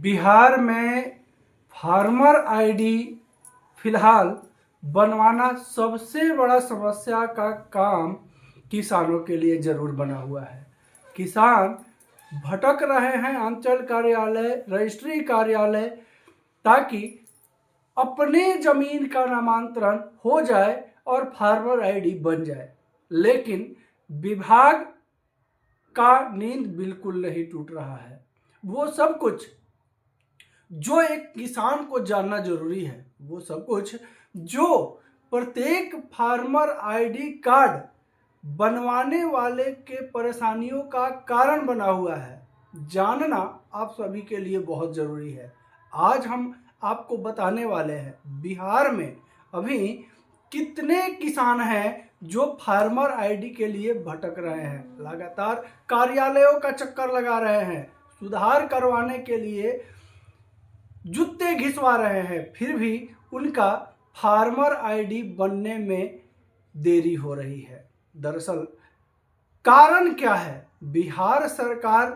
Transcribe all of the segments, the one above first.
बिहार में farmer ID फिलहाल बनवाना सबसे बड़ा समस्या का काम किसानों के लिए जरूर बना हुआ है। किसान भटक रहे हैं अंचल कार्यालय, रजिस्ट्री कार्यालय, ताकि अपने जमीन का नामांतरण हो जाए और फार्मर आईडी बन जाए। लेकिन विभाग का नींद बिल्कुल नहीं टूट रहा है। वो सब कुछ जो एक किसान को जानना जरूरी है, वो सब कुछ जो प्रत्येक फार्मर आईडी कार्ड बनवाने वाले के परेशानियों का कारण बना हुआ है, जानना आप सभी के लिए बहुत जरूरी है। आज हम आपको बताने वाले हैं बिहार में अभी कितने किसान हैं जो फार्मर आईडी के लिए भटक रहे हैं, लगातार कार्यालयों का चक्कर लगा रहे हैं, सुधार करवाने के लिए जूते घिसवा रहे हैं, फिर भी उनका फार्मर आईडी बनने में देरी हो रही है। दरअसल कारण क्या है? बिहार सरकार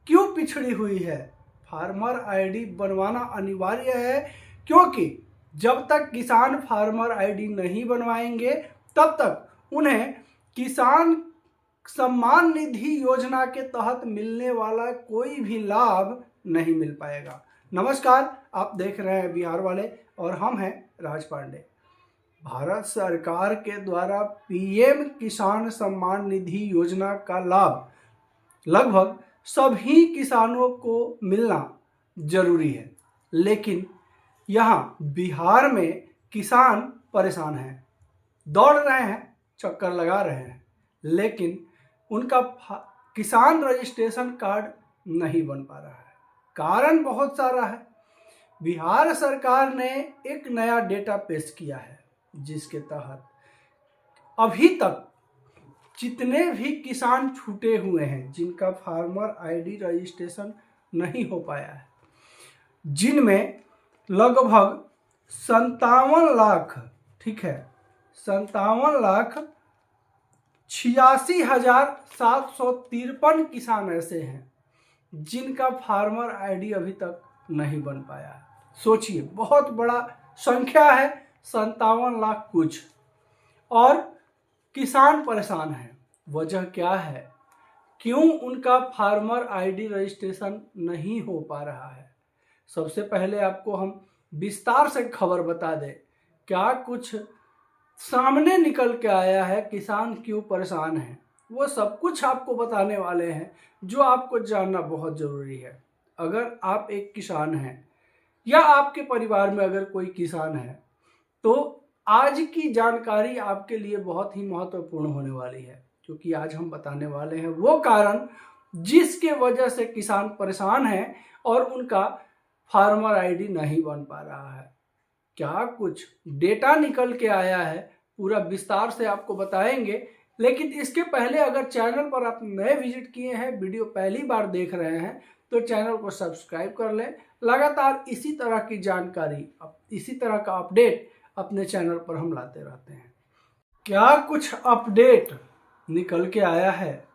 क्यों पिछड़ी हुई है? फार्मर आईडी बनवाना अनिवार्य है, क्योंकि जब तक किसान फार्मर आईडी नहीं बनवाएंगे तब तक उन्हें किसान सम्मान निधि योजना के तहत मिलने वाला कोई भी लाभ नहीं मिल पाएगा। नमस्कार, आप देख रहे हैं बिहार वाले और हम हैं राज पांडे। भारत सरकार के द्वारा पीएम किसान सम्मान निधि योजना का लाभ लगभग सभी किसानों को मिलना जरूरी है, लेकिन यहाँ बिहार में किसान परेशान हैं, दौड़ रहे हैं, चक्कर लगा रहे हैं, लेकिन उनका किसान रजिस्ट्रेशन कार्ड नहीं बन पा रहा है। कारण बहुत सारा है। बिहार सरकार ने एक नया डेटा पेश किया है, जिसके तहत अभी तक जितने भी किसान छूटे हुए हैं, जिनका फार्मर आईडी रजिस्ट्रेशन नहीं हो पाया है, जिनमें लगभग 57 लाख 57,86,753 किसान ऐसे हैं जिनका फार्मर आईडी अभी तक नहीं बन पाया है। सोचिए, बहुत बड़ा संख्या है, 57 लाख कुछ, और किसान परेशान हैं। वजह क्या है? क्यों उनका फार्मर आईडी रजिस्ट्रेशन नहीं हो पा रहा है? सबसे पहले आपको हम विस्तार से खबर बता दें, क्या कुछ सामने निकल के आया है, किसान क्यों परेशान हैं, वो सब कुछ आपको बताने वाले हैं, जो आपको जानना बहुत ज़रूरी है। अगर आप एक किसान हैं या आपके परिवार में अगर कोई किसान है, तो आज की जानकारी आपके लिए बहुत ही महत्वपूर्ण होने वाली है, क्योंकि आज हम बताने वाले हैं वो कारण जिसके वजह से किसान परेशान हैं और उनका फार्मर आईडी नहीं बन पा रहा है। क्या कुछ डेटा निकल के आया है, पूरा विस्तार से आपको बताएंगे। लेकिन इसके पहले अगर चैनल पर आप नए विजिट किए हैं, वीडियो पहली बार देख रहे हैं, तो चैनल को सब्सक्राइब कर लें। लगातार इसी तरह की जानकारी, इसी तरह का अपडेट अपने चैनल पर हम लाते रहते हैं। क्या कुछ अपडेट निकल के आया है,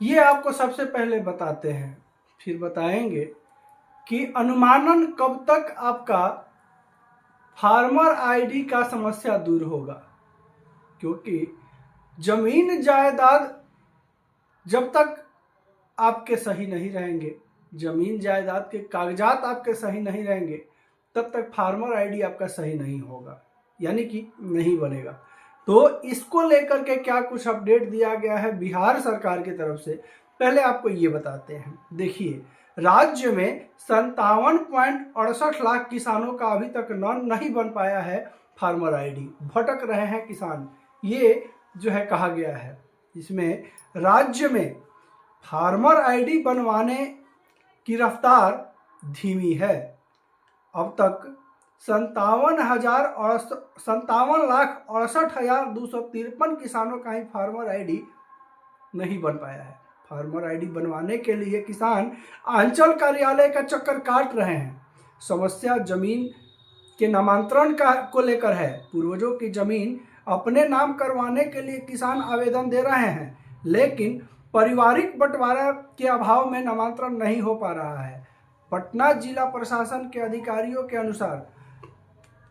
ये आपको सबसे पहले बताते हैं, फिर बताएंगे कि अनुमानन कब तक आपका फार्मर आईडी का समस्या दूर होगा। क्योंकि जमीन जायदाद जब तक आपके सही नहीं रहेंगे, जमीन जायदाद के कागजात आपके सही नहीं रहेंगे, तब तक फार्मर आईडी आपका सही नहीं होगा, यानी कि नहीं बनेगा। तो इसको लेकर के क्या कुछ अपडेट दिया गया है बिहार सरकार की तरफ से, पहले आपको ये बताते हैं। देखिए, राज्य में 57.68 लाख किसानों का अभी तक नहीं बन पाया है फार्मर आईडी, भटक रहे हैं किसान, ये जो है कहा गया है। इसमें राज्य में फार्मर आईडी बनवाने की रफ्तार धीमी है। अब तक 57,68,253 किसानों का ही फार्मर आईडी नहीं बन पाया है। फार्मर आईडी बनवाने के लिए किसान अंचल कार्यालय का चक्कर काट रहे हैं। समस्या जमीन के नामांतरण को लेकर है। पूर्वजों की जमीन अपने नाम करवाने के लिए किसान आवेदन दे रहे हैं, लेकिन पारिवारिक बंटवारा के अभाव में नामांतरण नहीं हो पा रहा है। पटना जिला प्रशासन के अधिकारियों के अनुसार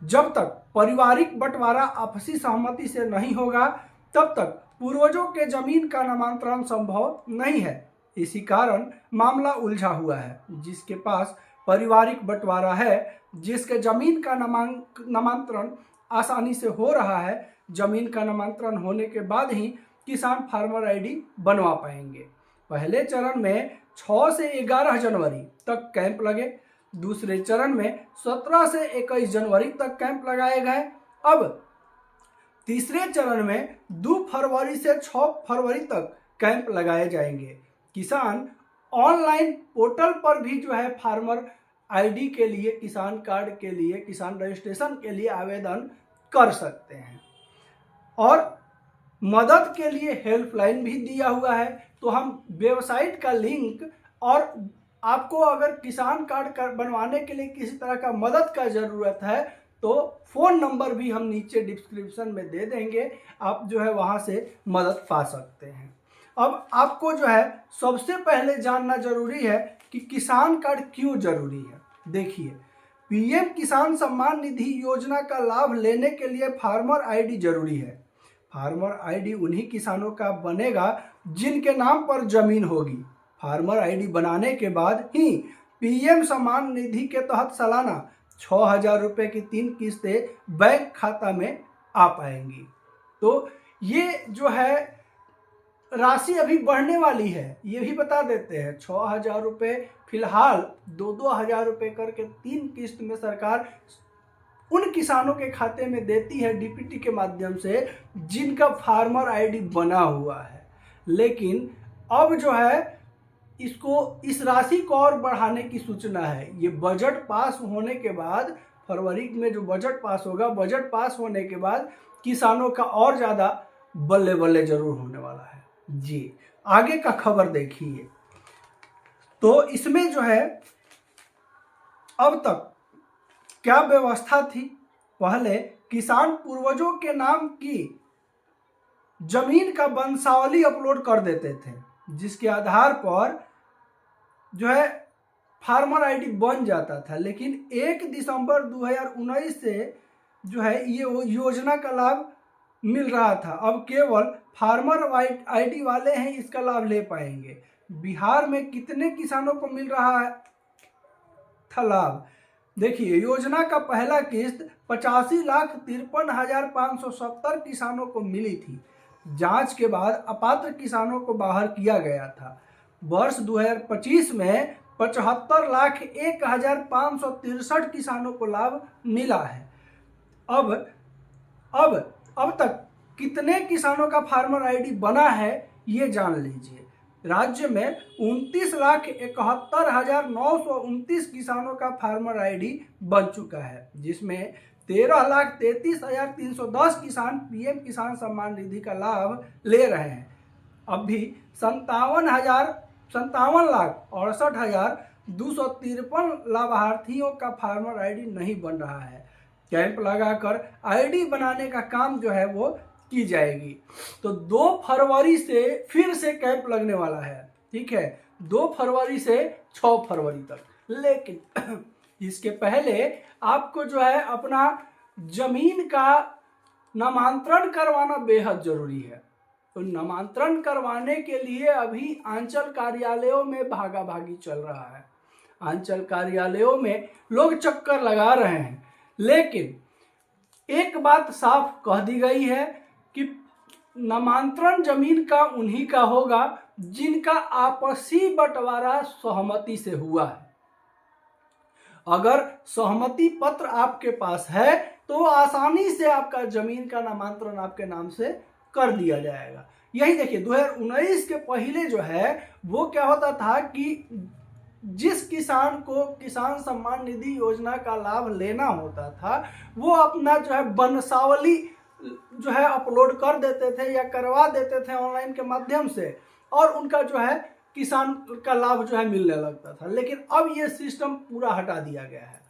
जब तक पारिवारिक बंटवारा आपसी सहमति से नहीं होगा तब तक पूर्वजों के जमीन का नामांतरण संभव नहीं है। इसी कारण मामला उलझा हुआ है। जिसके पास पारिवारिक बंटवारा है, जिसके जमीन का नामांतरण आसानी से हो रहा है, जमीन का नामांतरण होने के बाद ही किसान फार्मर आईडी बनवा पाएंगे। पहले चरण में 6 से 11 जनवरी तक कैंप लगे, दूसरे चरण में 17 से 21 जनवरी तक कैंप लगाए गए। अब तीसरे चरण में 2 फरवरी से 6 फरवरी तक कैंप लगाए जाएंगे। किसान ऑनलाइन पोर्टल पर भी जो है फार्मर आईडी के लिए, किसान कार्ड के लिए, किसान रजिस्ट्रेशन के लिए आवेदन कर सकते हैं। और मदद के लिए हेल्पलाइन भी दिया हुआ है। तो हम वेबसाइट का लिंक और आपको अगर किसान कार्ड बनवाने के लिए किसी तरह का मदद का ज़रूरत है तो फ़ोन नंबर भी हम नीचे डिस्क्रिप्शन में दे देंगे, आप जो है वहाँ से मदद पा सकते हैं। अब आपको जो है सबसे पहले जानना जरूरी है कि किसान कार्ड क्यों जरूरी है। देखिए, पीएम किसान सम्मान निधि योजना का लाभ लेने के लिए फार्मर आईडी जरूरी है। फार्मर आईडी उन्हीं किसानों का बनेगा जिनके नाम पर जमीन होगी। फार्मर आईडी बनाने के बाद ही पीएम सम्मान निधि के तहत सालाना 6,000 रुपये की 3 किस्तें बैंक खाता में आ पाएंगी। तो ये जो है राशि अभी बढ़ने वाली है, ये भी बता देते हैं। 6,000 रुपये फिलहाल 2-2 हज़ार रुपये करके 3 किस्त में सरकार उन किसानों के खाते में देती है डीपीटी के माध्यम से जिनका फार्मर आईडी बना हुआ है। लेकिन अब जो है इस राशि को और बढ़ाने की सूचना है। ये बजट पास होने के बाद, फरवरी में जो बजट पास होगा, बजट पास होने के बाद किसानों का और ज़्यादा बल्ले बल्ले जरूर होने वाला है जी। आगे का खबर देखिए। तो इसमें जो है अब तक क्या व्यवस्था थी। पहले किसान पूर्वजों के नाम की जमीन का वंशावली अपलोड कर देते थे, जिसके आधार पर जो है फार्मर आईडी बन जाता था। लेकिन 1 दिसंबर 2019 से जो है ये योजना का लाभ मिल रहा था। अब केवल फार्मर आईडी वाले हैं इसका लाभ ले पाएंगे। बिहार में कितने किसानों को मिल रहा था लाभ। देखिए, योजना का पहला किस्त 85,53,570 किसानों को मिली थी। जांच के बाद अपात्र किसानों को बाहर किया गया था। वर्ष 2025 में 75,01,563 किसानों को लाभ मिला है। अब तक कितने किसानों का फार्मर आईडी बना है ये जान लीजिए। राज्य में 29,71,929 किसानों का फार्मर आईडी बन चुका है, जिसमें 13,33,310 किसान पीएम किसान सम्मान निधि का लाभ ले रहे हैं। अब भी 57,68,253 लाभार्थियों का फार्मर आईडी नहीं बन रहा है। कैंप लगाकर आईडी बनाने का काम जो है वो की जाएगी। तो 2 फरवरी से फिर से कैंप लगने वाला है, ठीक है, 2 फरवरी से 6 फरवरी तक। लेकिन इसके पहले आपको जो है अपना जमीन का नामांतरण करवाना बेहद जरूरी है। तो नामांतरण करवाने के लिए अभी अंचल कार्यालयों में भागा भागी चल रहा है। अंचल कार्यालयों में लोग चक्कर लगा रहे हैं। लेकिन एक बात साफ कह दी गई है कि नामांतरण जमीन का उन्हीं का होगा जिनका आपसी बंटवारा सहमति से हुआ है। अगर सहमति पत्र आपके पास है तो आसानी से आपका जमीन का नामांतरण आपके नाम से कर दिया जाएगा। यही देखिए, 2019 के पहले जो है वो क्या होता था कि जिस किसान को किसान सम्मान निधि योजना का लाभ लेना होता था वो अपना जो है वंशावली जो है अपलोड कर देते थे या करवा देते थे ऑनलाइन के माध्यम से, और उनका जो है किसान का लाभ जो है मिलने लगता था। लेकिन अब ये सिस्टम पूरा हटा दिया गया है।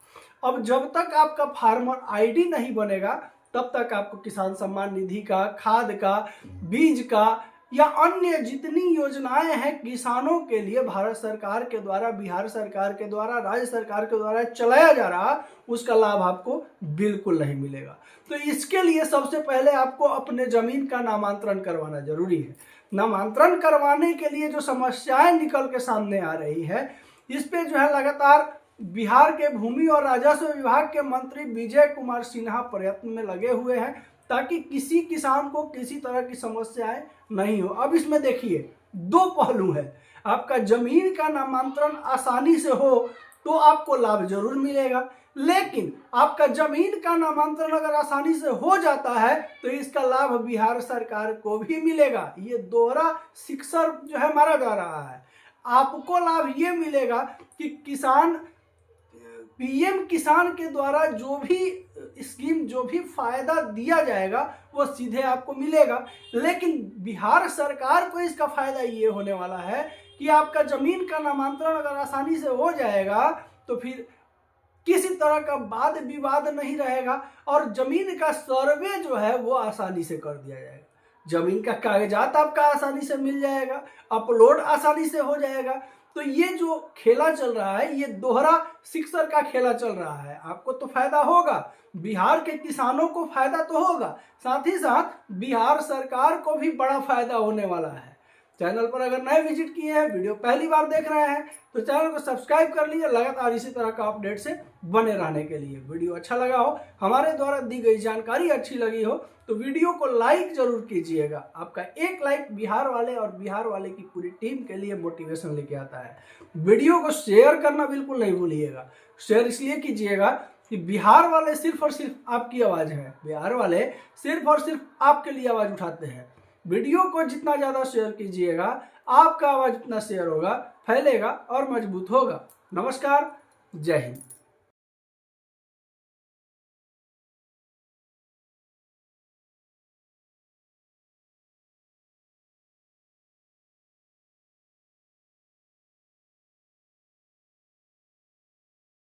अब जब तक आपका फार्मर आईडी नहीं बनेगा तब तक आपको किसान सम्मान निधि का, खाद का, बीज का या अन्य जितनी योजनाएं हैं किसानों के लिए भारत सरकार के द्वारा, बिहार सरकार के द्वारा, राज्य सरकार के द्वारा चलाया जा रहा, उसका लाभ आपको बिल्कुल नहीं मिलेगा। तो इसके लिए सबसे पहले आपको अपने जमीन का नामांतरण करवाना जरूरी है। नामांतरण करवाने के लिए जो समस्याएं निकल के सामने आ रही है, इस पे जो है लगातार बिहार के भूमि और राजस्व विभाग के मंत्री विजय कुमार सिन्हा प्रयत्न में लगे हुए हैं ताकि किसी किसान को किसी तरह की समस्याएं नहीं हो। अब इसमें देखिए दो पहलू है। आपका जमीन का नामांतरण आसानी से हो तो आपको लाभ जरूर मिलेगा, लेकिन आपका जमीन का नामांतरण अगर आसानी से हो जाता है तो इसका लाभ बिहार सरकार को भी मिलेगा। ये दोहरा सिक्सर जो है मारा जा रहा है। आपको लाभ ये मिलेगा कि किसान, पीएम किसान के द्वारा जो भी स्कीम, जो भी फायदा दिया जाएगा वो सीधे आपको मिलेगा, लेकिन बिहार सरकार को इसका फायदा ये होने वाला है कि आपका जमीन का नामांतरण अगर आसानी से हो जाएगा तो फिर किसी तरह का वाद विवाद नहीं रहेगा और जमीन का सर्वे जो है वो आसानी से कर दिया जाएगा। जमीन का कागजात आपका आसानी से मिल जाएगा, अपलोड आसानी से हो जाएगा। तो ये जो खेला चल रहा है, ये दोहरा सिक्सर का खेला चल रहा है। आपको तो फायदा होगा, बिहार के किसानों को फायदा तो होगा, साथ ही साथ बिहार सरकार को भी बड़ा फायदा होने वाला है। चैनल पर अगर नए विजिट किए हैं, वीडियो पहली बार देख रहे हैं तो चैनल को सब्सक्राइब कर लीजिए लगातार इसी तरह का अपडेट से बने रहने के लिए। वीडियो अच्छा लगा हो, हमारे द्वारा दी गई जानकारी अच्छी लगी हो तो वीडियो को लाइक जरूर कीजिएगा। आपका एक लाइक बिहार वाले और बिहार वाले की पूरी टीम के लिए मोटिवेशन लेके आता है। वीडियो को शेयर करना बिल्कुल नहीं भूलिएगा। शेयर इसलिए कीजिएगा कि बिहार वाले सिर्फ और सिर्फ आपकी आवाज़ है, बिहार वाले सिर्फ और सिर्फ आपके लिए आवाज़ उठाते हैं। वीडियो को जितना ज़्यादा शेयर कीजिएगा, आपका आवाज़ जितना शेयर होगा, फैलेगा और मजबूत होगा। नमस्कार, जय हिंद।